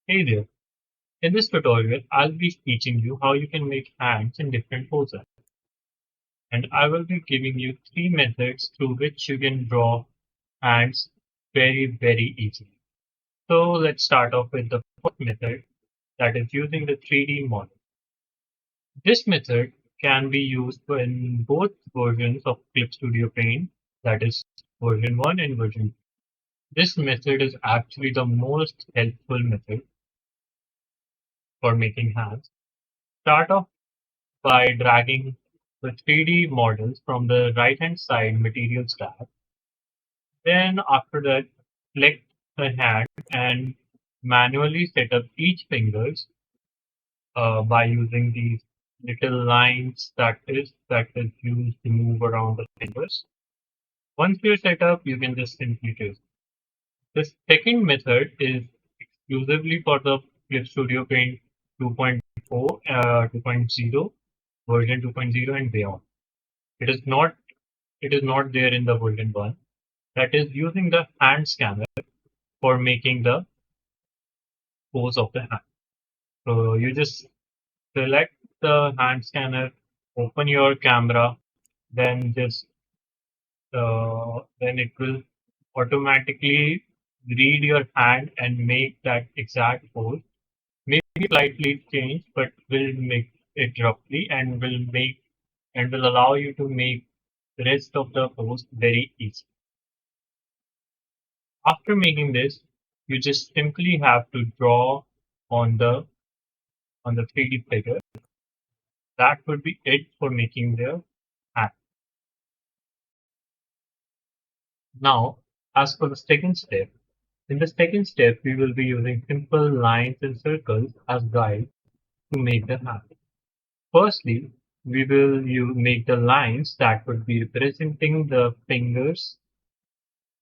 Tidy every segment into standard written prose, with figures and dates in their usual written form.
Hey there. In this tutorial, I'll be teaching you how you can make hands in different poses. And I will be giving you three methods through which you can draw hands very easily. So let's start off with the first method, that is using the 3D model. This method can be used in both versions of Clip Studio Paint, that is version 1 and version 2. This method is actually the most helpful method for making hands. Start off by dragging the 3D models from the right-hand side Materials tab. Then after that, select the hand and manually set up each fingers by using these little lines that is used to move around the fingers. Once you're set up, you can just simply choose. The second method is exclusively for the Clip Studio Paint 2.4, 2.0, version 2.0 and beyond. It is not it is not there in the version 1. That is using the hand scanner for making the pose of the hand. So you just select the hand scanner, open your camera, then then it will automatically read your hand and make that exact pose. Maybe slightly change, but will make it roughly and will allow you to make the rest of the pose very easy. After making this, you just simply have to draw on the 3D figure. That would be it for making the hand. Now, as for the second step, in the second step, we will be using simple lines and circles as guides to make the hand. Firstly, we will make the lines that would be representing the fingers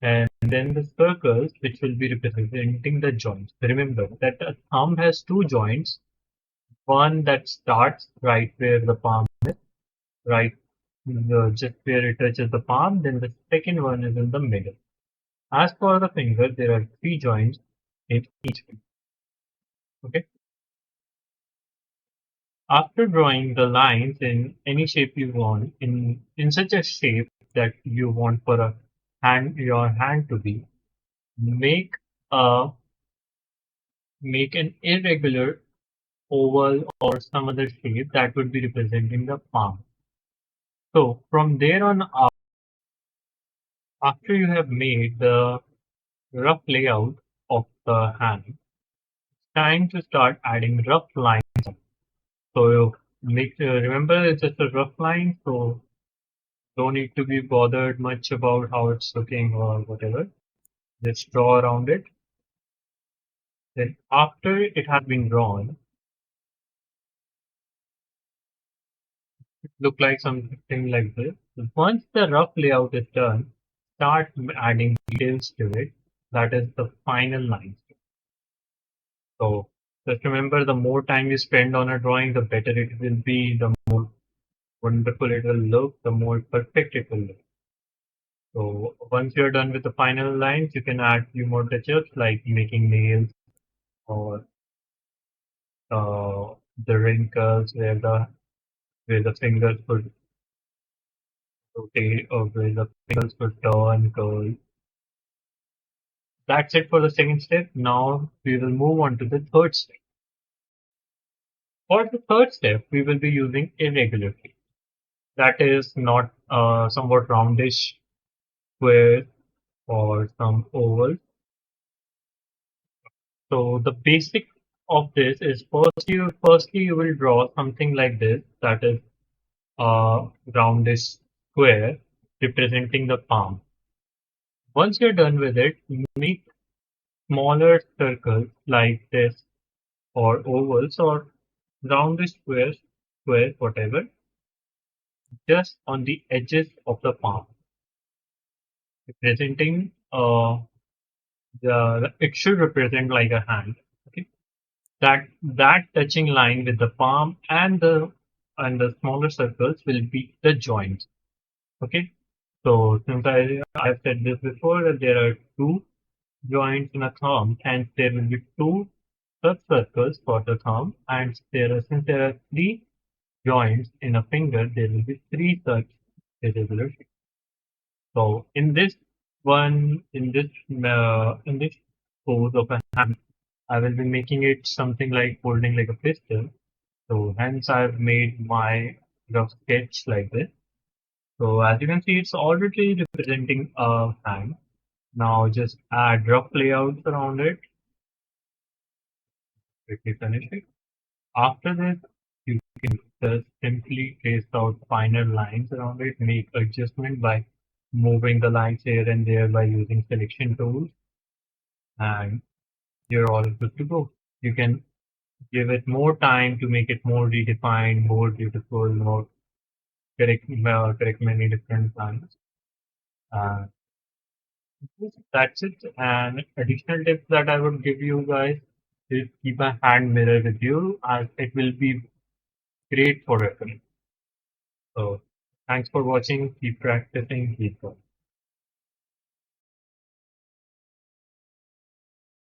and then the circles which will be representing the joints. Remember that a thumb has two joints, one that starts right where the palm is, right just where it touches the palm, then the second one is in the middle. As for the finger, there are three joints in each finger. Okay. After drawing the lines in any shape you want, in such a shape that you want for a your hand to be, make a make an irregular oval or some other shape that would be representing the palm. So from there on up, after you have made the rough layout of the hand, time to start adding rough lines. So remember it's just a rough line, so don't need to be bothered much about how it's looking or whatever. Just draw around it. Then after it has been drawn, it look like something like this. Once the rough layout is done, start adding details to it. That is the final line. So just remember, the more time you spend on a drawing, the better it will be, the more wonderful it will look, the more perfect it will look. So once you're done with the final lines, you can add few more touch-ups like making nails or the wrinkles where the fingers could rotate or where the fingers could turn, curl. That's it for the second step. Now we will move on to the third step. For the third step, we will be using irregular shape. That is not somewhat roundish square or some oval. So the basic of this is firstly you will draw something like this, that is a roundish square representing the palm. Once you're done with it, make smaller circles like this or ovals or roundish squares, whatever, just on the edges of the palm, representing it should represent like a hand. Okay, that touching line with the palm and the smaller circles will be the joints. Okay, so since I've said this before that there are two joints in a thumb, and there will be two such circles for the thumb, and since there are three joints in a finger, there will be three such irregular shapes. So in this pose of a hand, I will be making it something like holding like a pistol. So hence I've made my rough sketch like this. So as you can see, it's already representing a hand. Now just add rough layouts around it. Quickly finish it. After this, you can just simply trace out finer lines around it, make adjustment by moving the lines here and there by using selection tools, and you're all good to go. You can give it more time to make it more redefined, more beautiful, more correct many different lines. Uh, that's it. And additional tips that I would give you guys is keep a hand mirror with you as it will be great for reference. So thanks for watching. Keep practicing. Keep going.